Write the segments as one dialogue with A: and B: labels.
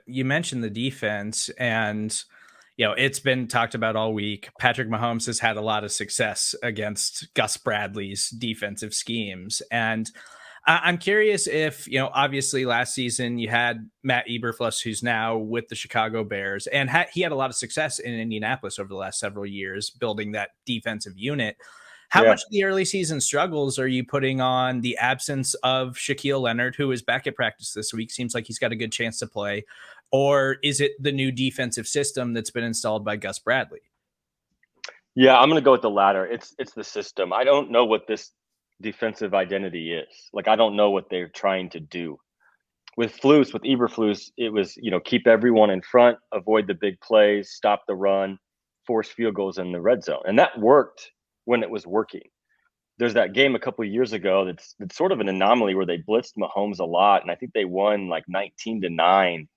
A: you mentioned the defense, and it's been talked about all week. Patrick Mahomes has had a lot of success against Gus Bradley's defensive schemes, and I'm curious if, obviously last season you had Matt Eberflus, who's now with the Chicago Bears, and he had a lot of success in Indianapolis over the last several years building that defensive unit. How
B: Yeah.
A: much of the early season struggles are you putting on the absence of Shaquille Leonard, who is back at practice this week? Seems like he's got a good chance to play. Or is it the new defensive system that's been installed by Gus Bradley?
B: Yeah, I'm going to go with the latter. It's the system. I don't know what this defensive identity is. Like, I don't know what they're trying to do. With Eberflus, it was, keep everyone in front, avoid the big plays, stop the run, force field goals in the red zone. And that worked when it was working. There's that game a couple of years ago that's sort of an anomaly where they blitzed Mahomes a lot, and I think they won like 19-9.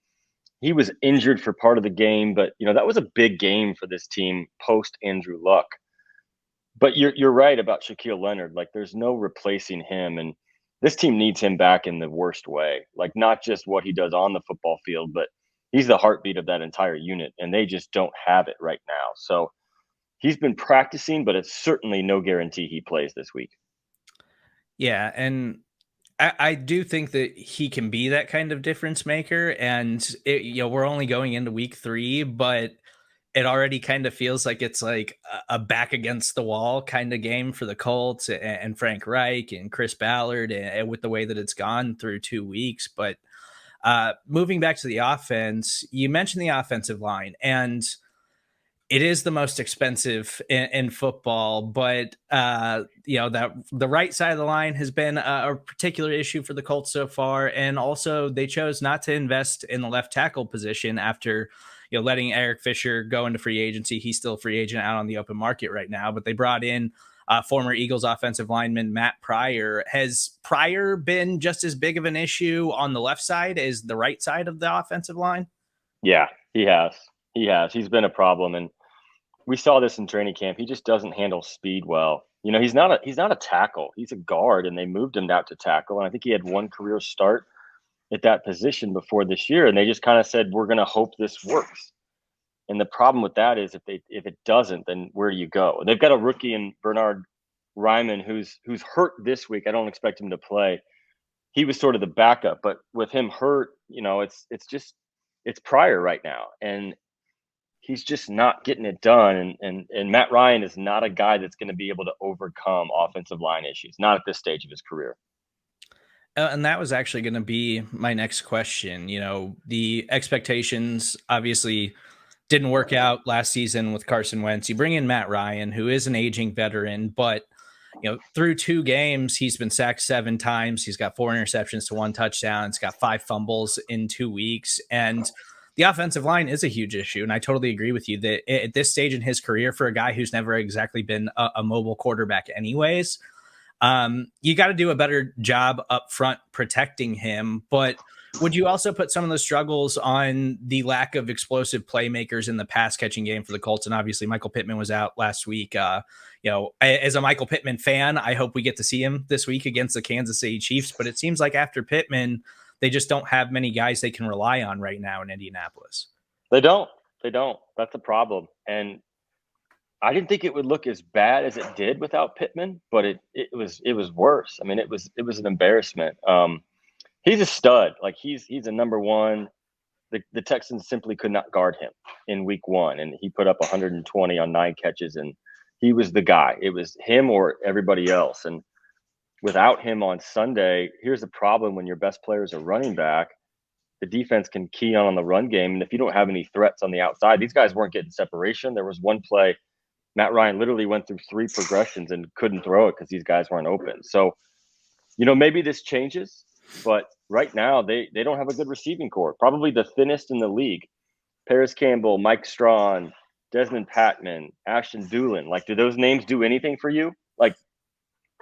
B: He was injured for part of the game, but that was a big game for this team post Andrew Luck. But you're right about Shaquille Leonard. Like, there's no replacing him, and this team needs him back in the worst way. Like, not just what he does on the football field, but he's the heartbeat of that entire unit, and they just don't have it right now. So he's been practicing, but it's certainly no guarantee he plays this week.
A: Yeah, and I do think that he can be that kind of difference maker. And we're only going into week 3, but it already kind of feels like it's like a back against the wall kind of game for the Colts and Frank Reich and Chris Ballard, and with the way that it's gone through 2 weeks. But moving back to the offense, you mentioned the offensive line, and it is the most expensive in football, but that the right side of the line has been a particular issue for the Colts so far, and also they chose not to invest in the left tackle position after letting Eric Fisher go into free agency. He's still a free agent out on the open market right now, but they brought in former Eagles offensive lineman Matt Pryor. Has Pryor been just as big of an issue on the left side as the right side of the offensive line?
B: Yeah, he has. He's been a problem, and we saw this in training camp. He just doesn't handle speed well. He's not a tackle. He's a guard, and they moved him out to tackle. And I think he had one career start at that position before this year, and they just kind of said, "We're going to hope this works." And the problem with that is if it doesn't, then where do you go? And they've got a rookie in Bernard Ryman who's hurt this week. I don't expect him to play. He was sort of the backup, but with him hurt, it's Pryor right now, and he's just not getting it done. And Matt Ryan is not a guy that's going to be able to overcome offensive line issues, not at this stage of his career.
A: And that was actually going to be my next question. The expectations obviously didn't work out last season with Carson Wentz. You bring in Matt Ryan, who is an aging veteran, but through 2 games, he's been sacked 7 times. He's got 4 interceptions to 1 touchdown. He's got 5 fumbles in 2 weeks. And the offensive line is a huge issue. And I totally agree with you that at this stage in his career, for a guy who's never exactly been a mobile quarterback anyways, you got to do a better job up front protecting him. But would you also put some of the struggles on the lack of explosive playmakers in the pass catching game for the Colts? And obviously Michael Pittman was out last week. As a Michael Pittman fan, I hope we get to see him this week against the Kansas City Chiefs. But it seems like after Pittman, they just don't have many guys they can rely on right now in Indianapolis.
B: They don't. That's a problem. And I didn't think it would look as bad as it did without Pittman, but it was worse. I mean, it was an embarrassment. He's a stud. Like, he's a number one. The Texans simply could not guard him in week 1, and he put up 120 on 9 catches, and he was the guy. It was him or everybody else. And without him on Sunday, here's the problem: when your best player is a running back, the defense can key on the run game, and if you don't have any threats on the outside, these guys weren't getting separation. There was one play Matt Ryan literally went through 3 progressions and couldn't throw it because these guys weren't open. So, maybe this changes, but right now they don't have a good receiving core. Probably the thinnest in the league. Paris Campbell, Mike Strawn, Desmond Patman, Ashton Doolin. Like, do those names do anything for you? Like,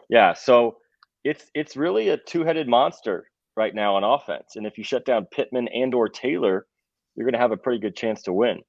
B: yeah. So it's really a 2-headed monster right now on offense. And if you shut down Pittman and or Taylor, you're going to have a pretty good chance to win.